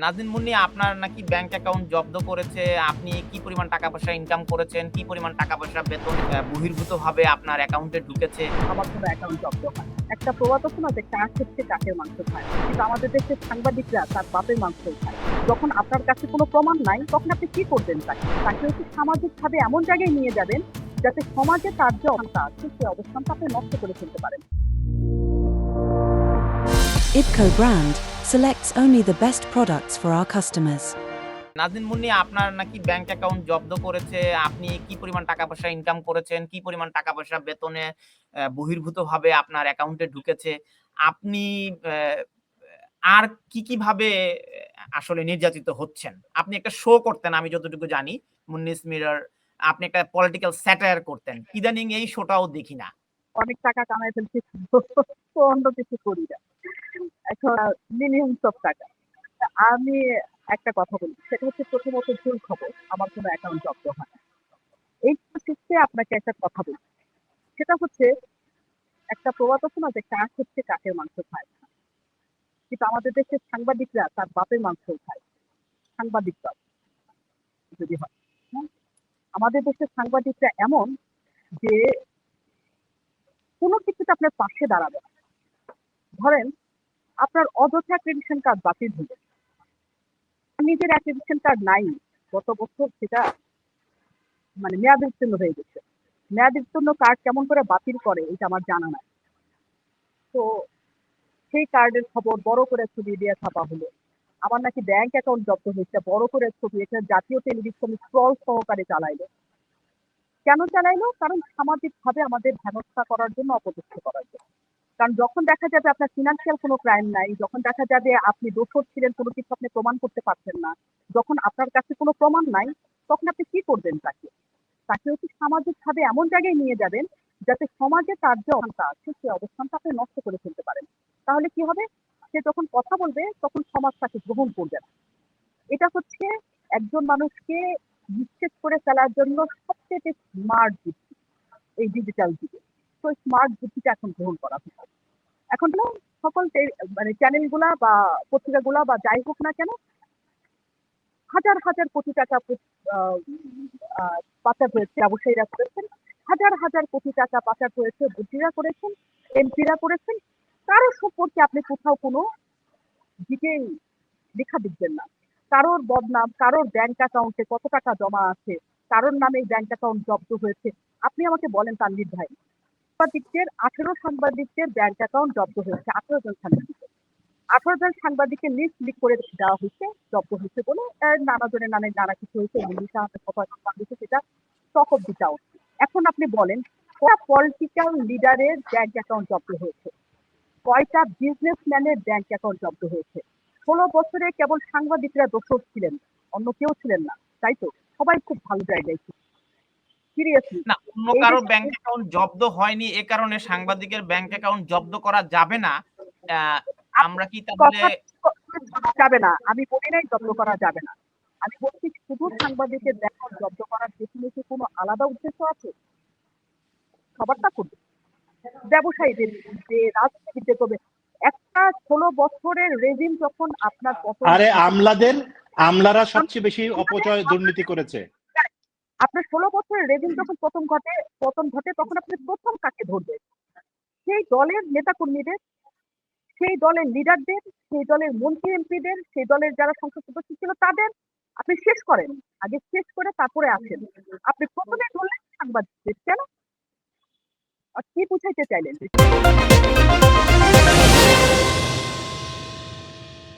নাজনীন মুন্নি আপনার নাকি bank account জব্দ করেছে। আপনি কি পরিমাণ টাকা-পয়সা ইনকাম করেছেন, কি পরিমাণ টাকা-পয়সা বেতন বহির্ভূতভাবে আপনার অ্যাকাউন্টে ঢুকেছে। আমার কোনো অ্যাকাউন্ট জব্দ হয়। একটা প্রবাদ আছে না যে কাক হচ্ছে কাকের মাংস খায়। কিন্তু আমাদের দেশের সাংবাদিকরা তার বাপের মাংস খায়। যখন আপনার কাছে কোনো প্রমাণ নাই তখন আপনি কি করবেন তাকে? তাকে হচ্ছে সামাজিকভাবে এমন জায়গায় নিয়ে যাবেন যাতে সমাজে তার যে অবস্থা আছে সেই অবস্থানটা আপনি নষ্ট করে ফেলতে পারেন। IBCO brand selects only the best products for our customers. Naznin Munni আপনার নাকি ব্যাংক অ্যাকাউন্ট জব্দ করেছে। আপনি কি পরিমাণ টাকা-পয়সা ইনকাম করেছেন, কি পরিমাণ টাকা-পয়সা বেতনে বহির্ভূতভাবে আপনার অ্যাকাউন্টে ঢুকেছে। আপনি আর কিভাবে আসলে নির্যাতিত হচ্ছেন? আপনি একটা শো করতেন আমি যতটুকু জানি, মুন্নিস মিরর। আপনি একটা পলিটিক্যাল স্যাটায়ার করতেন। ইদানিং এই শোটাও দেখি না। অনেক টাকা কামাই ফেলছি তো অন্য কিছু করি না। এখন মিনিমাম সব টাকা। আমি একটা কথা বলি সেটা হচ্ছে প্রথমত ভুল খবর আমার কোনো অ্যাকাউন্ট জব্দ হয় না। এই ক্ষেত্রে আপনাকে একটা কথা বলি সেটা হচ্ছে একটা প্রবাদ আছে না যে কাক হচ্ছে কাকের মাংস খায়। কিন্তু আমাদের দেশের সাংবাদিকরা তার বাপের মাংস খায়। সাংবাদিকরা যদি হয়, হ্যাঁ? আমাদের দেশের সাংবাদিকরা এমন যে কোনো কিছুতে আপনার পাশে দাঁড়াবে না। ধরেন আপনার অযথা অ্যাক্রেডিটেশন কার্ড বাতিল হলো, নিজের অ্যাক্রেডিটেশন কার্ড নাই, গত বছর সেটা মানে মেয়াদ উত্তীর্ণ হয়ে গেছে। মেয়াদ উত্তীর্ণ কার্ড কেমন করে বাতিল করে এটা আমার জানা নাই। তো সেই কার্ডের খবর বড় করে ছবি দিয়ে ছাপা হলো। আমার নাকি ব্যাংক অ্যাকাউন্ট জব্দ হয়েছে, বড় করে ছবি এটা জাতীয় টেলিভিশন স্ক্রল সহকারে চালাইলো। কেন চালাইলো? কারণ সামাজিকভাবে আমাদের হেনস্থা করার জন্য, অপদস্থ করার জন্য। কারণ যখন দেখা যাবে আপনার ফিনান্সিয়াল কোনো ক্রাইম নাই, যখন দেখা যাবে আপনি দোষর ছিলেন, কোনো কিছু আপনি প্রমাণ করতে পারছেন না, যখন আপনার কাছে কোনো প্রমাণ নাই, তখন আপনি কি করবেন তাকে? তাকে হচ্ছে সামাজিকভাবে এমন জায়গায় নিয়ে যাবেন যাতে সমাজে তার যে অবস্থা আছে সেই অবস্থানটা আপনি নষ্ট করে ফেলতে পারেন। তাহলে কি হবে? সে যখন কথা বলবে তখন সমাজ তাকে গ্রহণ করবে না। এটা হচ্ছে একজন মানুষকে নিশ্চিত করে ফেলার জন্য সবচেয়ে স্মার্ট বুদ্ধি এই ডিজিটাল যুগে। তো স্মার্ট বুদ্ধিটা এখন গ্রহণ করা হচ্ছে। এখন তো সকল মানে চ্যানেলগুলা বা পত্রিকাগুলা বা যাই হোক না কেন হাজার হাজার কোটি টাকা পাচার হয়েছে, ব্যবসায়ীরা করেছেন, হাজার হাজার কোটি টাকা পাচার হয়েছে, বুদ্ধিরা করেছেন, এমপিরা করেছেন। কারো সম্পর্কে আপনি কোথাও কোনো ডিটেইল লেখা দেখবেন না। কারোর বদনাম, কারোর ব্যাংক অ্যাকাউন্টে কত টাকা জমা আছে, কারোর নামে ব্যাংক অ্যাকাউন্ট জব্দ হয়েছে। আপনি আমাকে বলেন তানভীর ভাই, সাংবাদিকদের 18 সাংবাদিকদের ব্যাংক অ্যাকাউন্ট জব্দ হয়েছে, 18 জন সাংবাদিকের। 18 জন সাংবাদিকের লিস্ট লিক করে দেওয়া হয়েছে, জব্দ হয়েছে বলে নানা জনের নামে নানা কিছু হয়েছে, সেটা স্টক অফ দিতে হবে। এখন আপনি বলেন কয়টা পলিটিক্যাল লিডারের ব্যাংক অ্যাকাউন্ট জব্দ হয়েছে, কয়টা বিজনেসম্যানের ব্যাংক অ্যাকাউন্ট জব্দ হয়েছে। 16 বছরে কেবল সাংবাদিকরা দোষর ছিলেন, অন্য কেউ ছিলেন না, তাই তো? সবাই খুব ভালো জায়গায় ছিল। সিরিয়াসলি না, অন্য এই কারো দেশে ব্যাংক অ্যাকাউন্ট জব্দ হয়নি এ কারণে সাংবাদিকের ব্যাংক অ্যাকাউন্ট জব্দ করা যাবে না। আমরা কি তাহলে কথা যাবে না, আমি বলি নাই জব্দ করা যাবে না। আমি বলছি শুধু সাংবাদিকের ব্যাংক জব্দ করার পেছনে কি কোনো আলাদা উদ্দেশ্য আছে? সবারটা করবে, ব্যবসায়ীদের যে রাজনীতিতে করবে। একটা 16 বছরের রেজিম যখন আপনার আরে আমলারা সবচেয়ে বেশি অপচয় দুর্নীতি করেছে। আপনার 16 বছরের রেজিম যখন পতন ঘটে তখন আপনি প্রথম কাকে ধরবেন? সেই দলের নেতাকর্মীদের, সেই দলের লিডারদের, সেই দলের মন্ত্রী এমপিদের, সেই দলের যারা সংসদ সদস্য ছিল তাদের আপনি শেষ করেন। আগে শেষ করে তারপরে আসেন। আপনি প্রথমে ধরলেন সাংবাদিকদের। কেন? আর কি বুঝাইতে চাইলেন?